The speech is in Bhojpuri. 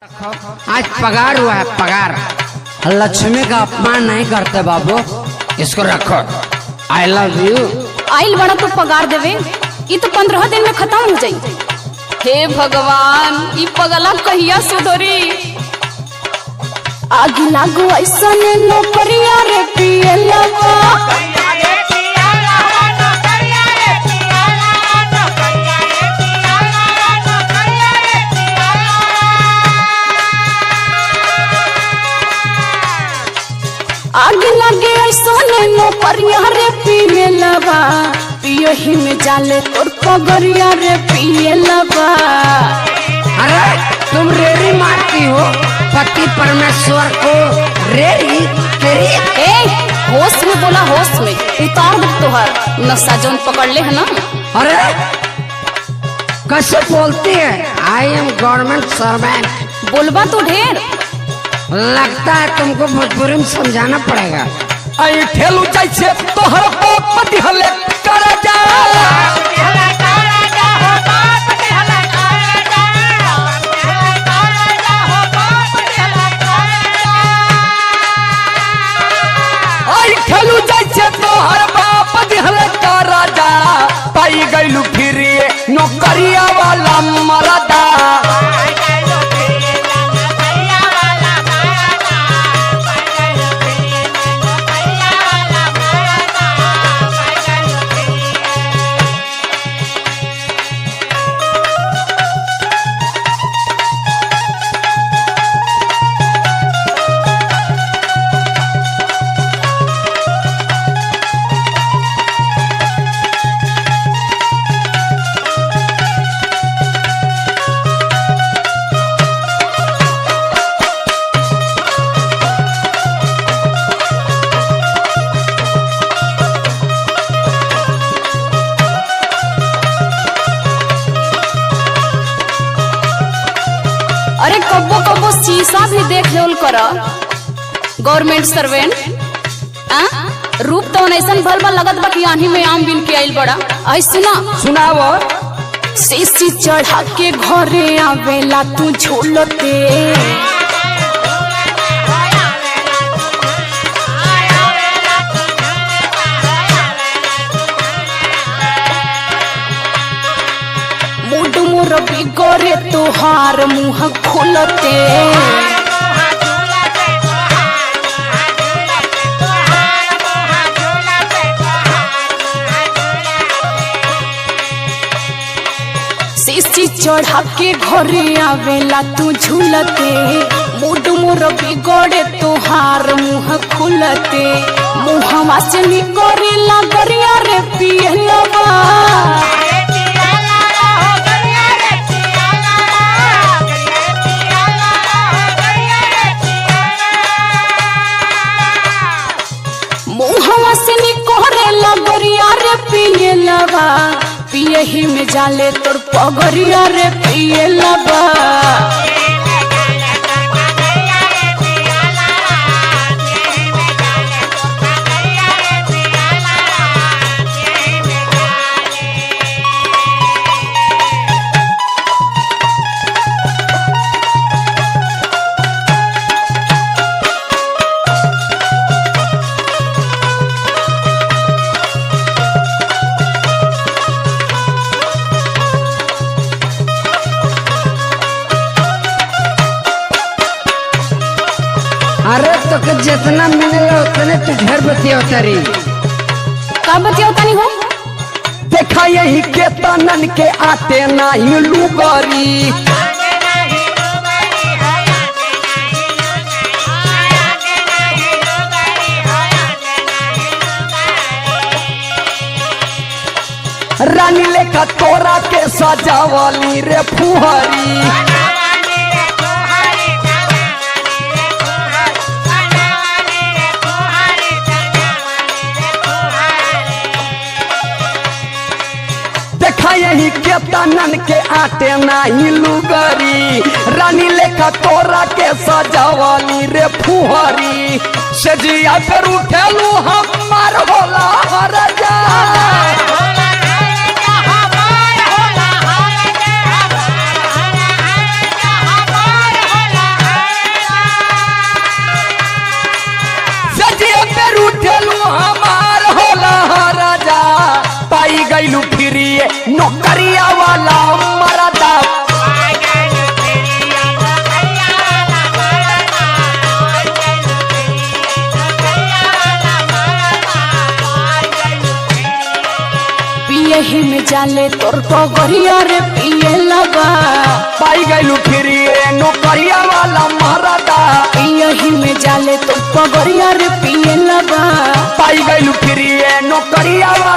आज पगार हुआ है पगार। लक्ष्मी का अपमान नहीं करते बाबू, इसको रखो। I love you. आइल बड़ा तो पगार देवे, ये तो 15 दिन में खत्म हो जाई। हे भगवान, ये पगला कहिया सुधरी। आगे लागू ऐसा नौकरिया रे पियलवा, आगे लगे ऐसा नौकरिया रे पियलवा, पियही में जाले तोर पगरिया रे पियलवा। अरे तुम रेड़ी मारती हो पति परमेश्वर को, रेड़ी तेरी। होश में बोला, होश में उतार दे तोहर नशा जोन पकड़ ले है ना। अरे कैसे बोलती है? I am government servant. बोलबा तो ढेर, लगता है तुमको भोजपुरी में समझाना पड़ेगा। आई ठेलू जैसे तोहर बाप दिहले कर जा, आई ठेलू जैसे तोहर बाप दिहले कर जा, पाई गइलू फिर नौकरिया वाला मरदा। अरे कब्बो कब्बो शीशा भी देख लेवल कर। गवर्नमेंट सर्वेंट रूप तो ऐसन भल भल लगत बा कि आंधी में आम बिन के आइल बड़ा। आई सुना सुनावो। शीशी चढ़ा के घरे आवेला तू झूलते, मूड मोर बिगड़े तोहार मुँह खोलते। शीशी चढ़ा के घरे आवेला तू झूलते, मूड मोर बिगड़े तोहार मुँह खुलते। मुँहवा से निकरे लगरिया रे पियलवा, मुँहवा से निकरे लगरिया रे पियलवा, पियही में जाले तोर पगरिया रे पियलवा। अरे तो के जितना मिलेगा उतने तू ढेर बतिया उतारी। का बतिया तानी हो? देखा यही के तनन के आते नहीं लुगरी, रानी लेखा तोरा के सजावली रे फुहरी। यही के तनन के आटे नहीं लुगरी, रानी लेखा तोरा के सजावली रे फुहरी। सजिया पर उठेलू हमार होला हर जा, फिरिए नौकरिया वाला मरदा पियही में जाले तोर पगरिया रे पिए लगा पाई गइलू फिरिए नौकरिया वाला मरदा पियही में जाले तोर पगरिया रे पिए लगा पाई गइलू फिरिए नौकरिया वाला